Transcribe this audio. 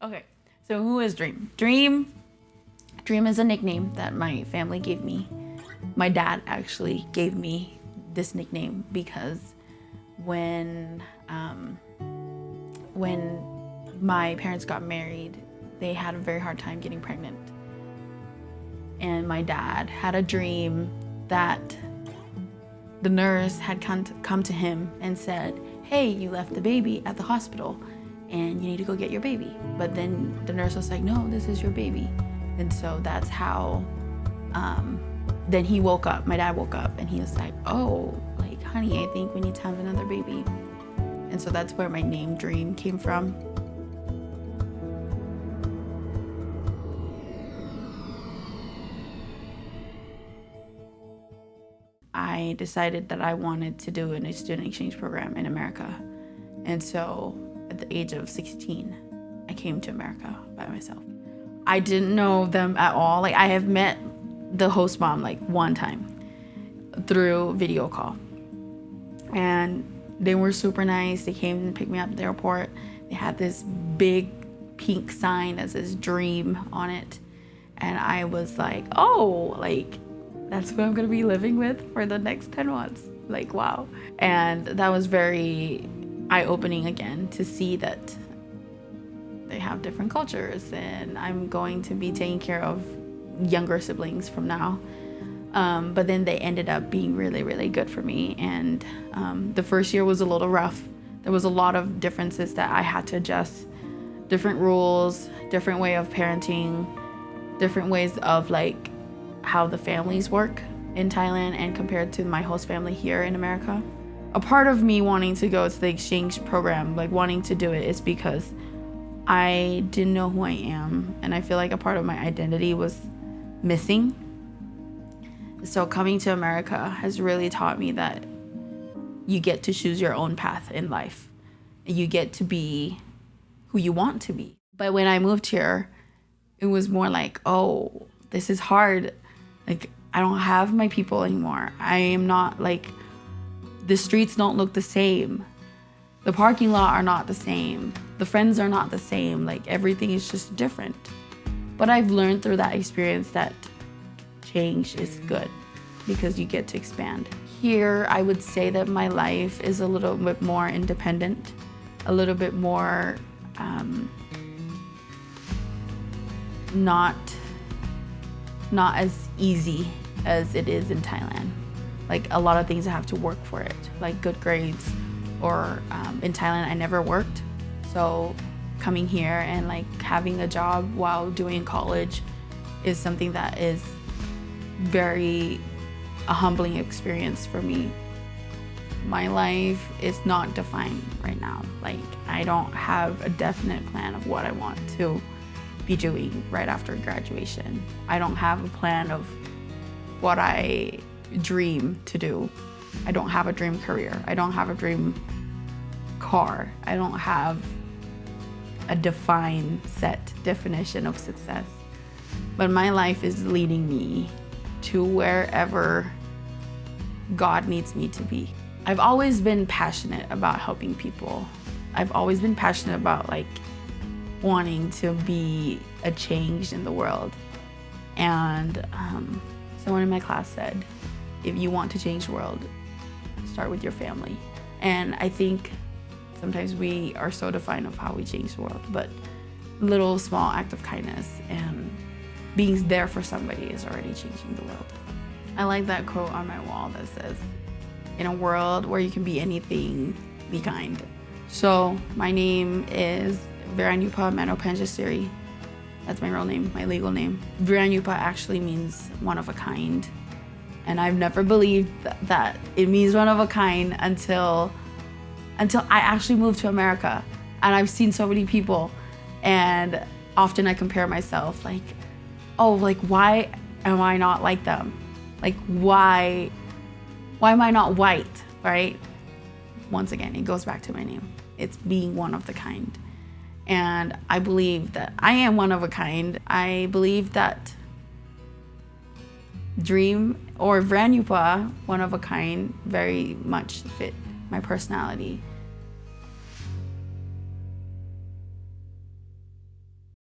Okay, so who is Dream? Dream is a nickname that my family gave me. My dad actually gave me this nickname because when my parents got married, they had a very hard time getting pregnant. And my dad had a dream that the nurse had come to him and said, hey, you left the baby at the hospital and you need to go get your baby. But then the nurse was like, no, this is your baby. And so that's how, then he woke up, my dad woke up and he was like, oh, like, honey, I think we need to have another baby. And so that's where my name Dream came from. I decided that I wanted to do a student exchange program in America. And so at the age of 16, I came to America by myself. I didn't know them at all. Like, I have met the host mom like one time through video call. And they were super nice. They came and picked me up at the airport. They had this big pink sign that says Dream on it. And I was like, oh, like, that's who I'm gonna be living with for the next 10 months. Like, wow. And that was very eye-opening again to see that they have different cultures and I'm going to be taking care of younger siblings from now. But then they ended up being really, really good for me. And the first year was a little rough. There was a lot of differences that I had to adjust. Different rules, different way of parenting, different ways of like how the families work in Thailand and compared to my host family here in America. A part of me wanting to go to the exchange program, like wanting to do it, is because I didn't know who I am, and I feel like a part of my identity was missing. So coming to America has really taught me that you get to choose your own path in life. You get to be who you want to be. But when I moved here, it was more like, oh, this is hard. Like, I don't have my people anymore. I am not like, the streets don't look the same. The parking lot are not the same. The friends are not the same. Like, everything is just different. But I've learned through that experience that change is good because you get to expand. Here, I would say that my life is a little bit more independent, a little bit more not as easy as it is in Thailand. Like, a lot of things I have to work for it, like good grades, or in Thailand I never worked. So coming here and like having a job while doing college is something that is very a humbling experience for me. My life is not defined right now. Like, I don't have a definite plan of what I want to be doing right after graduation. I don't have a plan of what I dream to do. I don't have a dream career. I don't have a dream car. I don't have a defined set definition of success. But my life is leading me to wherever God needs me to be. I've always been passionate about helping people. I've always been passionate about like wanting to be a change in the world. And someone in my class said, if you want to change the world, start with your family. And I think sometimes we are so defined of how we change the world, but little small act of kindness and being there for somebody is already changing the world. I like that quote on my wall that says, in a world where you can be anything, be kind. So my name is Viranyupa Manopanjasiri. That's my real name, my legal name. Viranyupa actually means one of a kind. And I've never believed that it means one of a kind until I actually moved to America. And I've seen so many people, and often I compare myself like, oh, like, why am I not like them? Like, why am I not white, right? Once again, it goes back to my name. It's being one of the kind. And I believe that I am one of a kind. I believe that Dream or Viranyupa, one of a kind, very much fit my personality.